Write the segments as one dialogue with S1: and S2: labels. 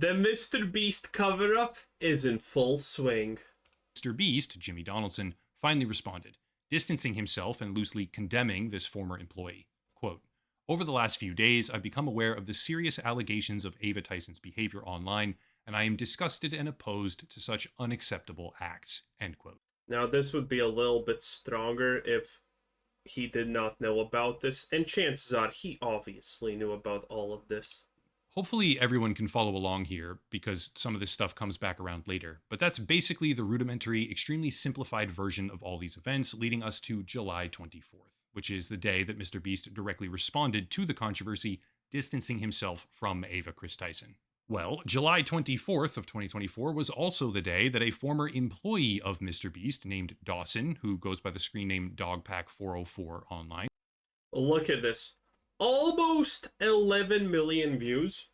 S1: The MrBeast cover-up is in full swing.
S2: MrBeast, Jimmy Donaldson, finally responded, distancing himself and loosely condemning this former employee. Quote, "Over the last few days, I've become aware of the serious allegations of Ava Tyson's behavior online, and I am disgusted and opposed to such unacceptable acts." End quote.
S1: Now, this would be a little bit stronger if he did not know about this, and chances are he obviously knew about all of this.
S2: Hopefully everyone can follow along here, because some of this stuff comes back around later, but that's basically the rudimentary, extremely simplified version of all these events, leading us to July 24th, which is the day that MrBeast directly responded to the controversy, distancing himself from Ava Chris Tyson. Well, July 24th of 2024 was also the day that a former employee of MrBeast named Dawson, who goes by the screen name Dogpack404 online.
S1: Look at this. Almost 11 million views.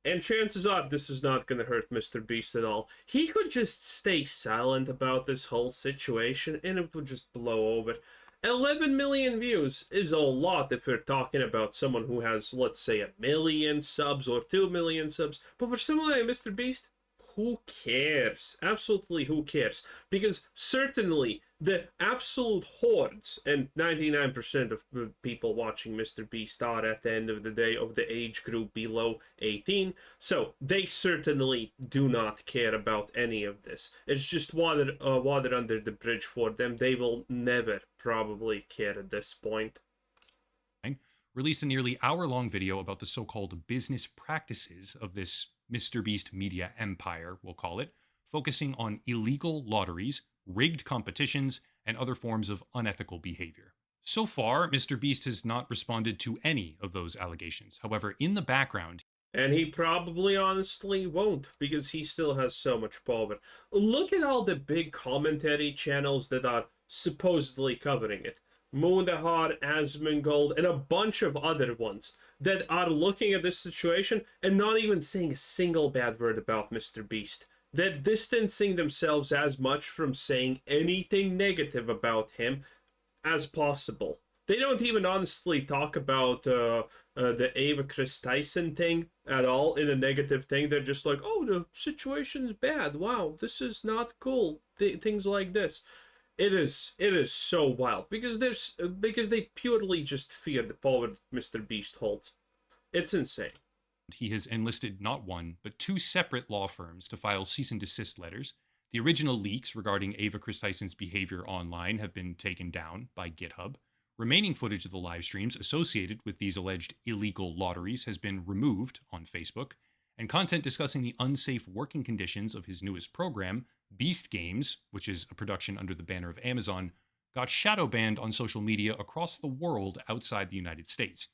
S1: And chances are this is not going to hurt MrBeast at all. He could just stay silent about this whole situation and it would just blow over. 11 million views is a lot if we're talking about someone who has, let's say, 1 million subs or 2 million subs. But for someone like MrBeast, who cares? Absolutely who cares? Because certainly the absolute hordes, and 99% of people watching MrBeast are at the end of the day of the age group below 18, so they certainly do not care about any of this. It's just water under the bridge for them. They will never probably care at this point.
S2: Released a nearly hour-long video about the so-called business practices of this MrBeast media empire, we'll call it, focusing on illegal lotteries, rigged competitions, and other forms of unethical behavior. So far, MrBeast has not responded to any of those allegations. However, in the background,
S1: and he probably honestly won't, because he still has so much power. Look at all the big commentary channels that are supposedly covering it. Moondahar, Asmongold, and a bunch of other ones that are looking at this situation and not even saying a single bad word about MrBeast. They're distancing themselves as much from saying anything negative about him as possible. They don't even honestly talk about the Ava Chris Tyson thing at all in a negative thing. They're just like, oh, the situation's bad. Wow, this is not cool. Things like this. It is so wild because they purely just fear the power that MrBeast holds. It's insane.
S2: He has enlisted not one, but two separate law firms to file cease and desist letters. The original leaks regarding Ava Chris Tyson's behavior online have been taken down by GitHub. Remaining footage of the live streams associated with these alleged illegal lotteries has been removed on Facebook, and content discussing the unsafe working conditions of his newest program, Beast Games, which is a production under the banner of Amazon, got shadow banned on social media across the world outside the United States.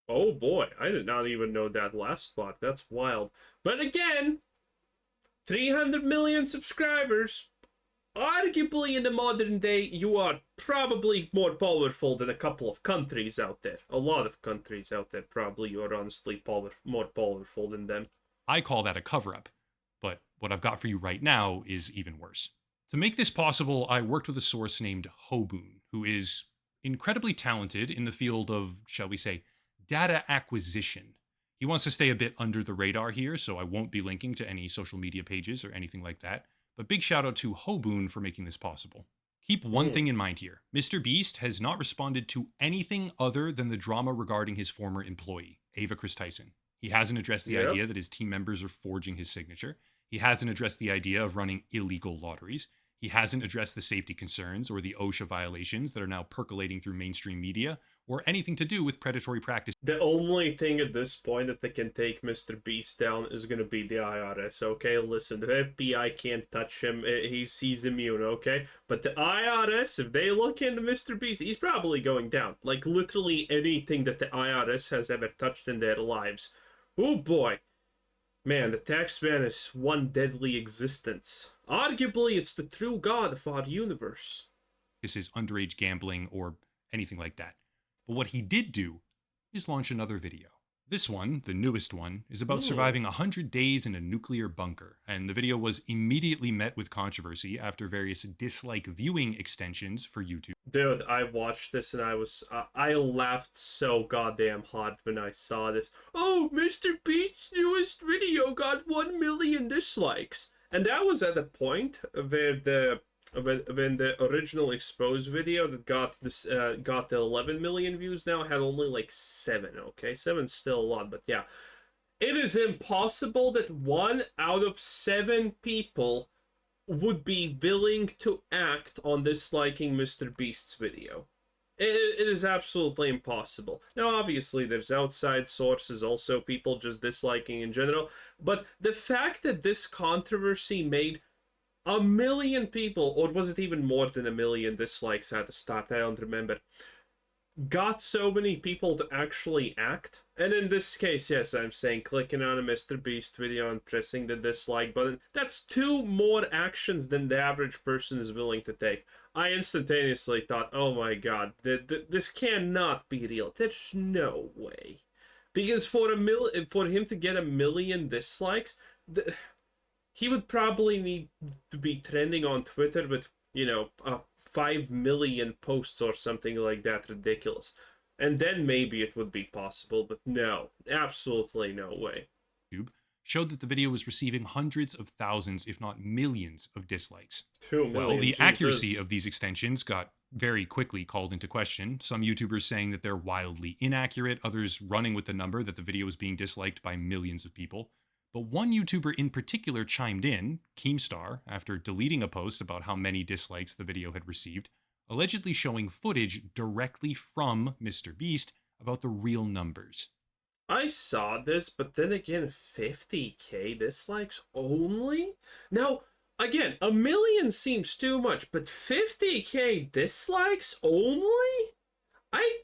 S1: Oh boy, I did not even know that last spot. That's wild. But again, 300 million subscribers. Arguably, in the modern day, you are probably more powerful than a couple of countries out there. A lot of countries out there, probably you are honestly more powerful than them.
S2: I call that a cover-up, but what I've got for you right now is even worse. To make this possible, I worked with a source named Hoboon, who is incredibly talented in the field of, shall we say, data acquisition. He wants to stay a bit under the radar here, so I won't be linking to any social media pages or anything like that. But big shout out to Hoboon for making this possible. Keep one thing in mind here. MrBeast has not responded to anything other than the drama regarding his former employee, Ava Chris Tyson. He hasn't addressed the idea that his team members are forging his signature. He hasn't addressed the idea of running illegal lotteries. He hasn't addressed the safety concerns or the OSHA violations that are now percolating through mainstream media, or anything to do with predatory practice.
S1: The only thing at this point that they can take MrBeast down is going to be the IRS, okay? Listen, the FBI can't touch him. He's immune, okay? But the IRS, if they look into MrBeast, he's probably going down. Like, literally anything that the IRS has ever touched in their lives. Oh, boy. Man, the tax man is one deadly existence. Arguably, it's the true god of our universe.
S2: This is underage gambling or anything like that. But what he did do is launch another video. This one, the newest one, is about surviving 100 days in a nuclear bunker, and the video was immediately met with controversy after various dislike viewing extensions for YouTube.
S1: Dude, I watched this and I laughed so goddamn hard when I saw this. Oh, MrBeast's newest video got 1 million dislikes. And that was at the point where when the original exposed video that got the 11 million views now had only like 7. Okay, 7's still a lot, but yeah, it is impossible that 1 out of 7 people would be willing to act on disliking MrBeast's video. It is absolutely impossible. Now, obviously, there's outside sources, also people just disliking in general, but the fact that this controversy made 1 million people, or was it even more than 1 million dislikes at the start, I don't remember, got so many people to actually act. And in this case, yes, I'm saying clicking on a MrBeast video and pressing the dislike button, that's 2 more actions than the average person is willing to take. I instantaneously thought, oh my god, this cannot be real. There's no way. Because for him to get 1 million dislikes, he would probably need to be trending on Twitter with, 5 million posts or something like that ridiculous. And then maybe it would be possible, but no, absolutely no way.
S2: Showed that the video was receiving hundreds of thousands, if not millions, of dislikes.
S1: 2 million,
S2: well, the
S1: Jesus.
S2: accuracy of these extensions got very quickly called into question. Some YouTubers saying that they're wildly inaccurate, others running with the number that the video was being disliked by millions of people. But one YouTuber in particular chimed in, Keemstar, after deleting a post about how many dislikes the video had received, allegedly showing footage directly from MrBeast about the real numbers.
S1: I saw this, but then again, 50k dislikes only? Now, again, 1 million seems too much, but 50k dislikes only? I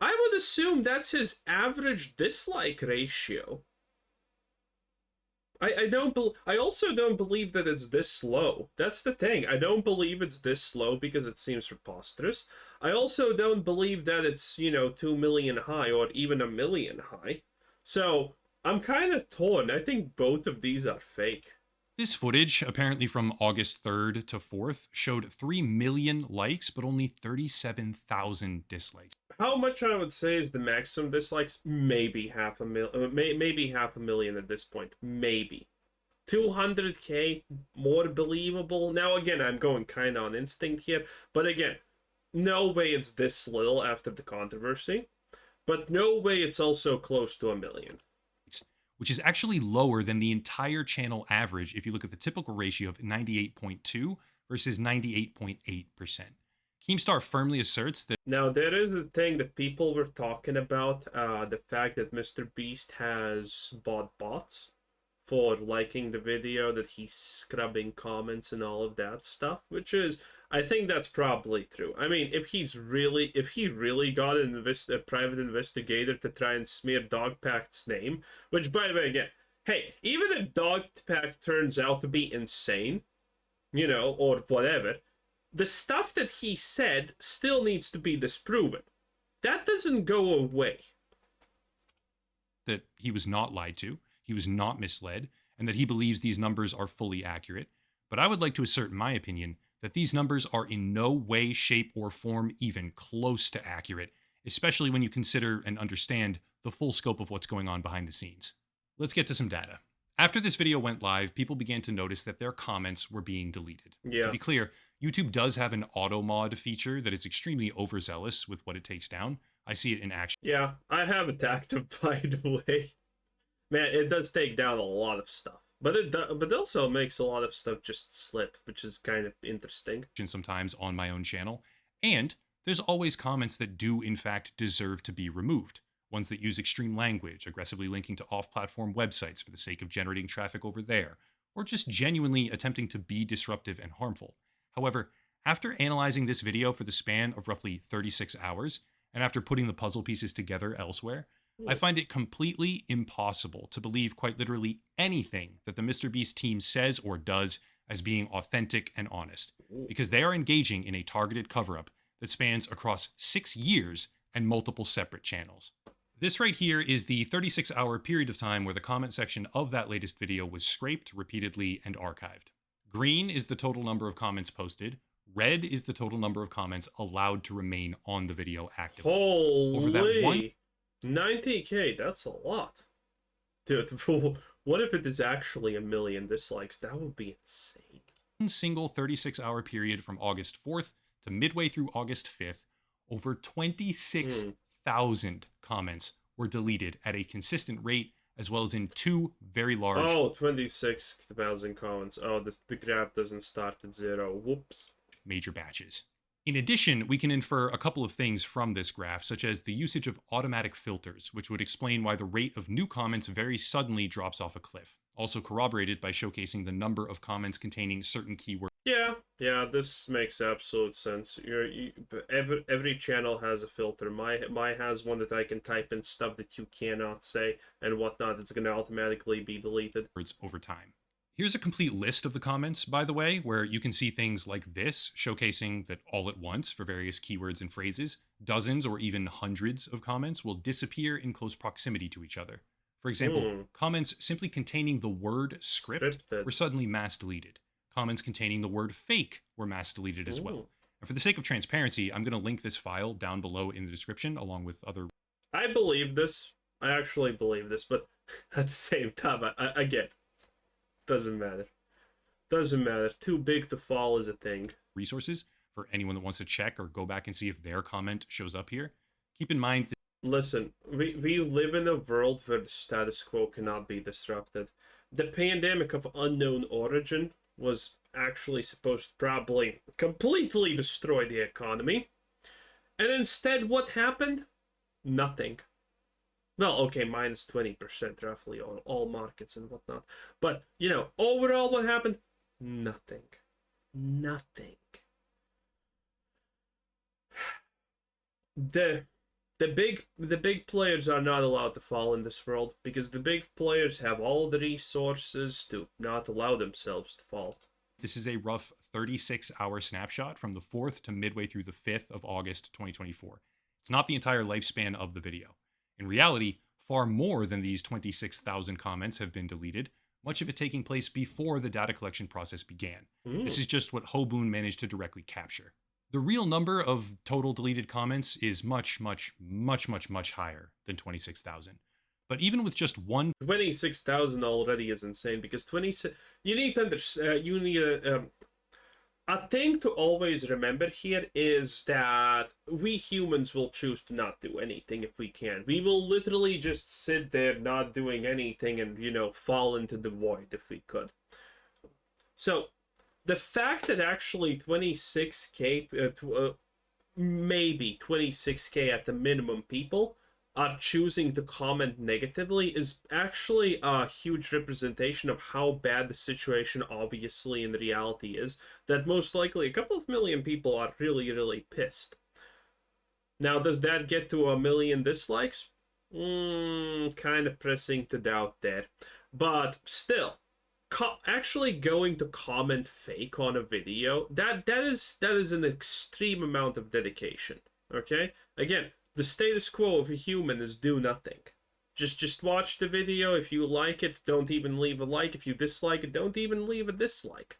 S1: would assume that's his average dislike ratio. I also don't believe that it's this slow. That's the thing. I don't believe it's this slow because it seems preposterous. I also don't believe that it's, 2 million high or even 1 million high. So, I'm kind of torn. I think both of these are fake.
S2: This footage, apparently from August 3rd to 4th, showed 3 million likes, but only 37,000 dislikes.
S1: How much I would say is the maximum dislikes? Maybe half a million at this point. Maybe. 200k, more believable. Now, again, I'm going kind of on instinct here. But again, no way it's this little after the controversy. But no way it's also close to 1 million.
S2: Which is actually lower than the entire channel average if you look at the typical ratio of 98.2 versus 98.8%. Keemstar firmly asserts that...
S1: Now, there is a thing that people were talking about, the fact that MrBeast has bought bots for liking the video, that he's scrubbing comments and all of that stuff, which is, I think that's probably true. I mean, if he really got a private investigator to try and smear Dogpact's name, which, by the way, again, hey, even if Dogpact turns out to be insane, or whatever, the stuff that he said still needs to be disproven. That doesn't go away.
S2: That he was not lied to, he was not misled, and that he believes these numbers are fully accurate. But I would like to assert, in my opinion, that these numbers are in no way, shape, or form even close to accurate, especially when you consider and understand the full scope of what's going on behind the scenes. Let's get to some data. After this video went live, people began to notice that their comments were being deleted.
S1: Yeah.
S2: To be clear, YouTube does have an auto mod feature that is extremely overzealous with what it takes down. I see it in action.
S1: Yeah, I have it active, by the way. Man, it does take down a lot of stuff. But it also makes a lot of stuff just slip, which is kind of interesting.
S2: Sometimes on my own channel. And there's always comments that do, in fact, deserve to be removed. Ones that use extreme language, aggressively linking to off-platform websites for the sake of generating traffic over there, or just genuinely attempting to be disruptive and harmful. However, after analyzing this video for the span of roughly 36 hours, and after putting the puzzle pieces together elsewhere, I find it completely impossible to believe quite literally anything that the MrBeast team says or does as being authentic and honest, because they are engaging in a targeted cover-up that spans across 6 years and multiple separate channels. This right here is the 36-hour period of time where the comment section of that latest video was scraped repeatedly and archived. Green is the total number of comments posted. Red is the total number of comments allowed to remain on the video actively.
S1: Holy!
S2: Over that
S1: 90k, that's a lot. Dude, What if it is actually 1 million dislikes? That would be insane.
S2: One single 36-hour period from August 4th to midway through August 5th, over 26,000 comments were deleted at a consistent rate, as well as in two very large
S1: Oh, 26,000 comments. Oh, the graph doesn't start at 0. Whoops.
S2: major batches. In addition, we can infer a couple of things from this graph, such as the usage of automatic filters, which would explain why the rate of new comments very suddenly drops off a cliff. Also corroborated by showcasing the number of comments containing certain keywords.
S1: Yeah, this makes absolute sense. Every channel has a filter. My has one that I can type in stuff that you cannot say and whatnot. It's going to automatically be deleted.
S2: Over time. Here's a complete list of the comments, by the way, where you can see things like this, showcasing that all at once, for various keywords and phrases, dozens or even hundreds of comments will disappear in close proximity to each other. For example, comments simply containing the word script were suddenly mass deleted. Comments containing the word fake were mass deleted as well. And for the sake of transparency, I'm going to link this file down below in the description, along with other...
S1: I believe this. I actually believe this, but at the same time, I get it. Doesn't matter. Doesn't matter. Too big to fall is a thing.
S2: Resources for anyone that wants to check or go back and see if their comment shows up here. Keep in mind that...
S1: Listen, we live in a world where the status quo cannot be disrupted. The pandemic of unknown origin was actually supposed to probably completely destroy the economy. And instead, what happened? Nothing. Well, okay, minus 20% roughly on all markets and whatnot. But, you know, overall what happened? Nothing. Nothing. The big players are not allowed to fall in this world because the big players have all the resources to not allow themselves to fall.
S2: This is a rough 36-hour snapshot from the 4th to midway through the 5th of August 2024. It's not the entire lifespan of the video. In reality, far more than these 26,000 comments have been deleted, much of it taking place before the data collection process began. This is just what Hoboon managed to directly capture. The real number of total deleted comments is much, much, much, much, much higher than 26,000. But even with just
S1: 26,000 already is insane because 26. You need to understand. You need a thing to always remember here is that we humans will choose to not do anything if we can. We will literally just sit there not doing anything and, you know, fall into the void if we could. So, the fact that actually 26k, maybe 26k at the minimum people are choosing to comment negatively is actually a huge representation of how bad the situation obviously in reality is, that most likely a couple of million people are really, really pissed. Now, does that get to 1 million dislikes? Kind of pressing to doubt there. But still, actually going to comment fake on a video, that is an extreme amount of dedication, okay? Again, the status quo of a human is do nothing. Just watch the video. If you like it, don't even leave a like. If you dislike it, don't even leave a dislike.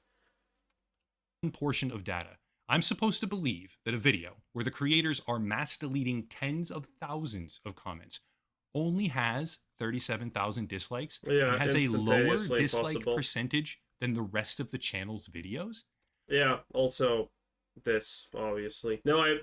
S2: Portion of data. I'm supposed to believe that a video where the creators are mass deleting tens of thousands of comments only has 37,000 dislikes and has a lower dislike percentage than the rest of the channel's videos?
S1: Yeah, also this, obviously. No.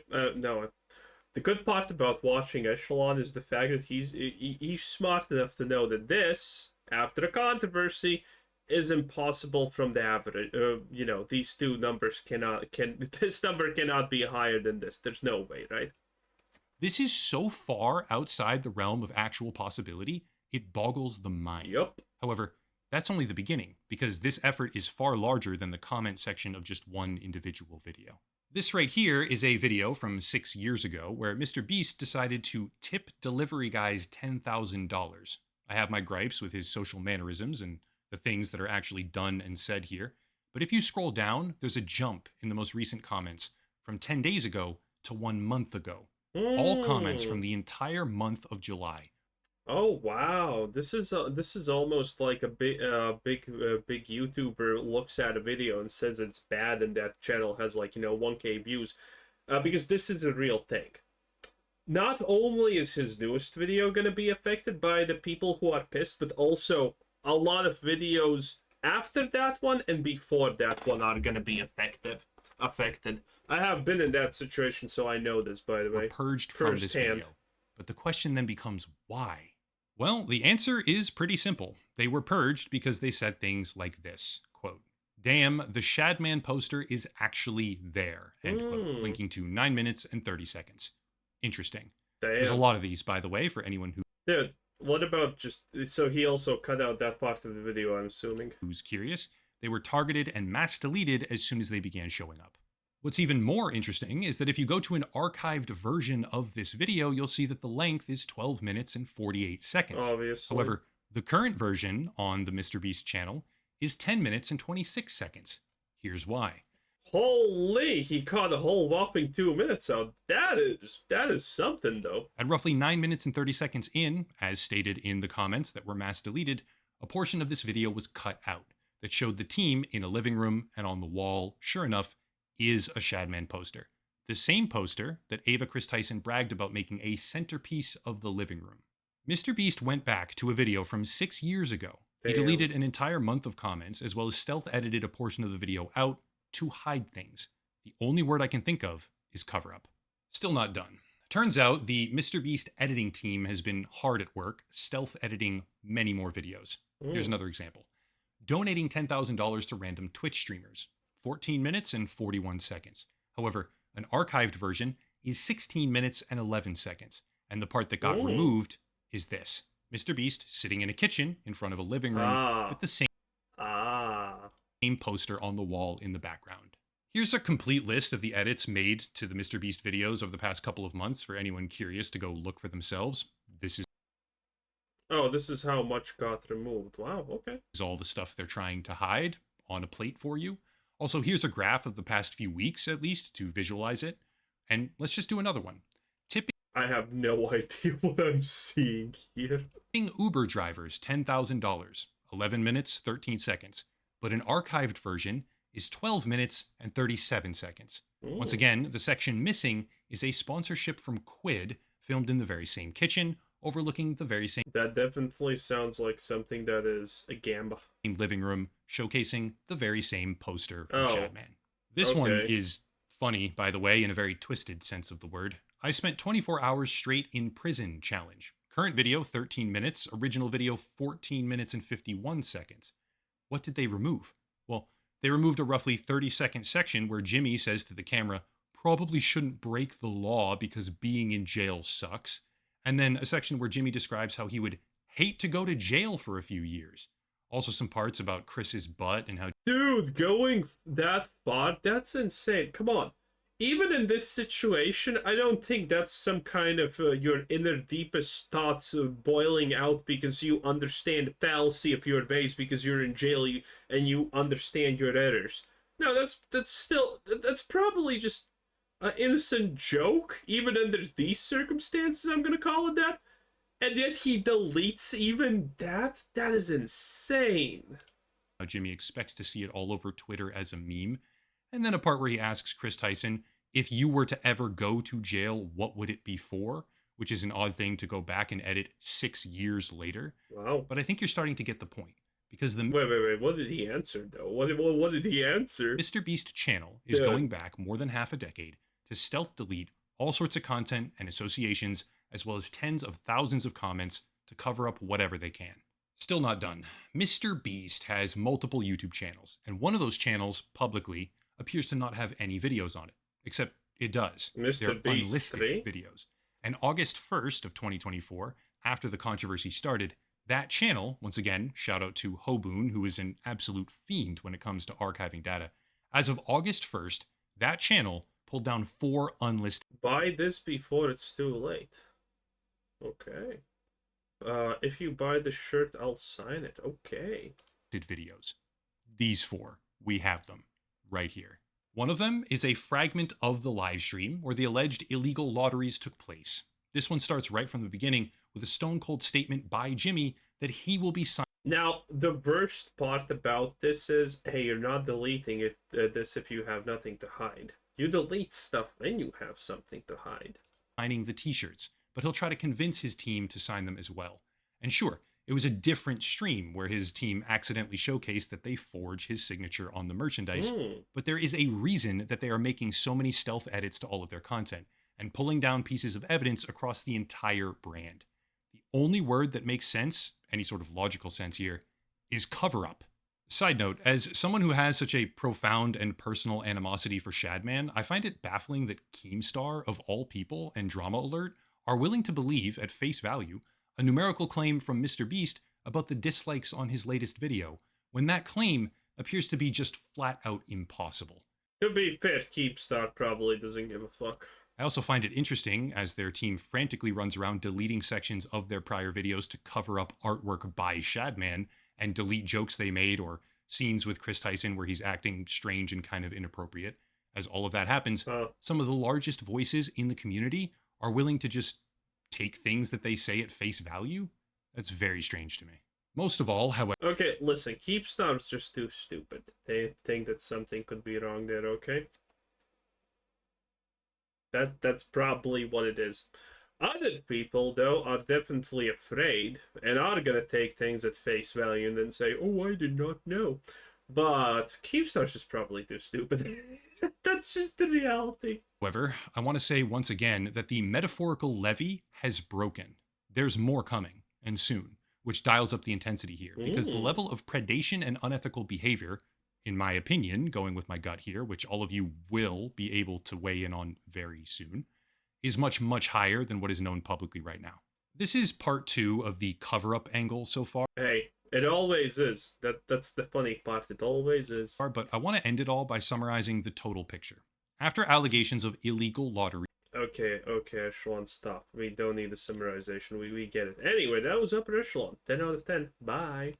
S1: The good part about watching Echelon is the fact that he's smart enough to know that this, after a controversy, is impossible from the average. You know, these two numbers this number cannot be higher than this. There's no way, right?
S2: This is so far outside the realm of actual possibility, it boggles the mind.
S1: Yup.
S2: However, that's only the beginning, because this effort is far larger than the comment section of just one individual video. This right here is a video from 6 years ago where MrBeast decided to tip delivery guys $10,000. I have my gripes with his social mannerisms and the things that are actually done and said here, but if you scroll down, there's a jump in the most recent comments from 10 days ago to 1 month ago. All comments from the entire month of July.
S1: Oh wow, this is almost like a big YouTuber looks at a video and says it's bad, and that channel has, like, you know, 1K views, because this is a real thing. Not only is his newest video gonna be affected by the people who are pissed, but also a lot of videos after that one and before that one are gonna be affected. I have been in that situation, so I know this, by the
S2: Were
S1: way,
S2: purged from this
S1: firsthand.
S2: video. But the question then becomes why? Well, the answer is pretty simple. They were purged because they said things like this, quote, "Damn, the Shadman poster is actually there," end quote,
S1: Hmm.
S2: linking to 9 minutes and 30 seconds. Interesting. There's a
S1: Damn.
S2: lot of these, by the way, for anyone
S1: Dude, what about just so he also cut out that part of the video, I'm assuming.
S2: who's curious. They were targeted and mass deleted as soon as they began showing up. What's even more interesting is that if you go to an archived version of this video, you'll see that the length is 12 minutes and 48 seconds.
S1: Obviously.
S2: However, the current version on the MrBeast channel is 10 minutes and 26 seconds. Here's why.
S1: Holy, he caught a whole whopping 2 minutes out. That is something though.
S2: At roughly 9 minutes and 30 seconds in, as stated in the comments that were mass deleted, a portion of this video was cut out that showed the team in a living room, and on the wall, sure enough, is a Shadman poster. The same poster that Ava Chris Tyson bragged about making a centerpiece of the living room. MrBeast went back to a video from 6 years ago. He
S1: Damn.
S2: deleted an entire month of comments, as well as stealth edited a portion of the video out to hide things. The only word I can think of is cover up. Still not done. Turns out the MrBeast editing team has been hard at work, stealth editing many more videos. Here's another example. Donating $10,000 to random Twitch streamers. 14 minutes and 41 seconds. However, an archived version is 16 minutes and 11 seconds. And the part that got removed is this. MrBeast sitting in a kitchen in front of a living room with the same poster on the wall in the background. Here's a complete list of the edits made to the MrBeast videos over the past couple of months for anyone curious to go look for themselves. This
S1: is how much got removed. Wow, okay.
S2: is all the stuff they're trying to hide on a plate for you. Also, here's a graph of the past few weeks, at least, to visualize it. And let's just do another one.
S1: I have no idea what I'm seeing here.
S2: Uber drivers $10,000, 11 minutes, 13 seconds. But an archived version is 12 minutes and 37 seconds. Once again, the section missing is a sponsorship from Quid, filmed in the very same kitchen, overlooking the very same
S1: That definitely sounds like something that is a gamba.
S2: living room, showcasing the very same poster from
S1: Oh,
S2: Shadman. This
S1: okay.
S2: one is funny, by the way, in a very twisted sense of the word. I spent 24 hours straight in prison challenge. Current video, 13 minutes. Original video, 14 minutes and 51 seconds. What did they remove? Well, they removed a roughly 30-second section where Jimmy says to the camera, "Probably shouldn't break the law because being in jail sucks." And then a section where Jimmy describes how he would hate to go to jail for a few years. Also some parts about Chris's butt and how...
S1: Dude, going that far, that's insane. Come on. Even in this situation, I don't think that's some kind of your inner deepest thoughts boiling out because you understand the fallacy of your ways because you're in jail and you understand your errors. No, that's probably just an innocent joke, even under these circumstances, I'm gonna call it that. And yet he deletes even that? That is insane.
S2: how Jimmy expects to see it all over Twitter as a meme. And then a part where he asks Chris Tyson, if you were to ever go to jail, what would it be for? Which is an odd thing to go back and edit 6 years later.
S1: Wow.
S2: But I think you're starting to get the point. Because the
S1: Wait. What did he answer, though? What did he answer?
S2: MrBeast channel is going back more than half a decade to stealth delete all sorts of content and associations, as well as tens of thousands of comments to cover up whatever they can. Still not done. MrBeast has multiple YouTube channels, and one of those channels, publicly, appears to not have any videos on it. Except it does. They're unlisted videos. And August 1st of 2024, after the controversy started, that channel, once again, shout out to Hoboon, who is an absolute fiend when it comes to archiving data. As of August 1st, that channel pulled down 4 unlisted...
S1: Buy this before it's too late. Okay. If you buy the shirt, I'll sign it. Okay.
S2: ...videos. These 4, we have them right here. One of them is a fragment of the live stream where the alleged illegal lotteries took place. This one starts right from the beginning with a stone-cold statement by Jimmy that he will be signing.
S1: Now, the worst part about this is, hey, you're not deleting this if you have nothing to hide. You delete stuff when you have something to hide.
S2: Signing the t-shirts, but he'll try to convince his team to sign them as well. And sure, It was a different stream where his team accidentally showcased that they forge his signature on the merchandise,
S1: Hmm.
S2: but there is a reason that they are making so many stealth edits to all of their content and pulling down pieces of evidence across the entire brand. The only word that makes sense, any sort of logical sense here, is cover up. Side note, as someone who has such a profound and personal animosity for Shadman, I find it baffling that Keemstar, of all people, and Drama Alert are willing to believe, at face value, a numerical claim from MrBeast about the dislikes on his latest video, when that claim appears to be just flat out impossible.
S1: To be fair, Keepstar probably doesn't give a fuck.
S2: I also find it interesting as their team frantically runs around deleting sections of their prior videos to cover up artwork by Shadman and delete jokes they made or scenes with Chris Tyson where he's acting strange and kind of inappropriate. As all of that happens, some of the largest voices in the community are willing to just take things that they say at face value. That's very strange to me. Most of all, however...
S1: Okay, listen, Keepstar's just too stupid. They think that something could be wrong there, okay? That's probably what it is. Other people, though, are definitely afraid and are gonna take things at face value and then say, "Oh, I did not know." But Keepstar's just probably too stupid. That's just the reality.
S2: However, I want to say once again that the metaphorical levee has broken. There's more coming, and soon, which dials up the intensity here, because the level of predation and unethical behavior, in my opinion, going with my gut here, which all of you will be able to weigh in on very soon, is much, much higher than what is known publicly right now. This is part 2 of the cover-up angle so far.
S1: Hey, it always is. That's the funny part. It always is.
S2: But I want to end it all by summarizing the total picture. After allegations of illegal lottery...
S1: Okay, Echelon, stop. We don't need the summarization. We get it. Anyway, that was Upper Echelon. 10 out of 10. Bye.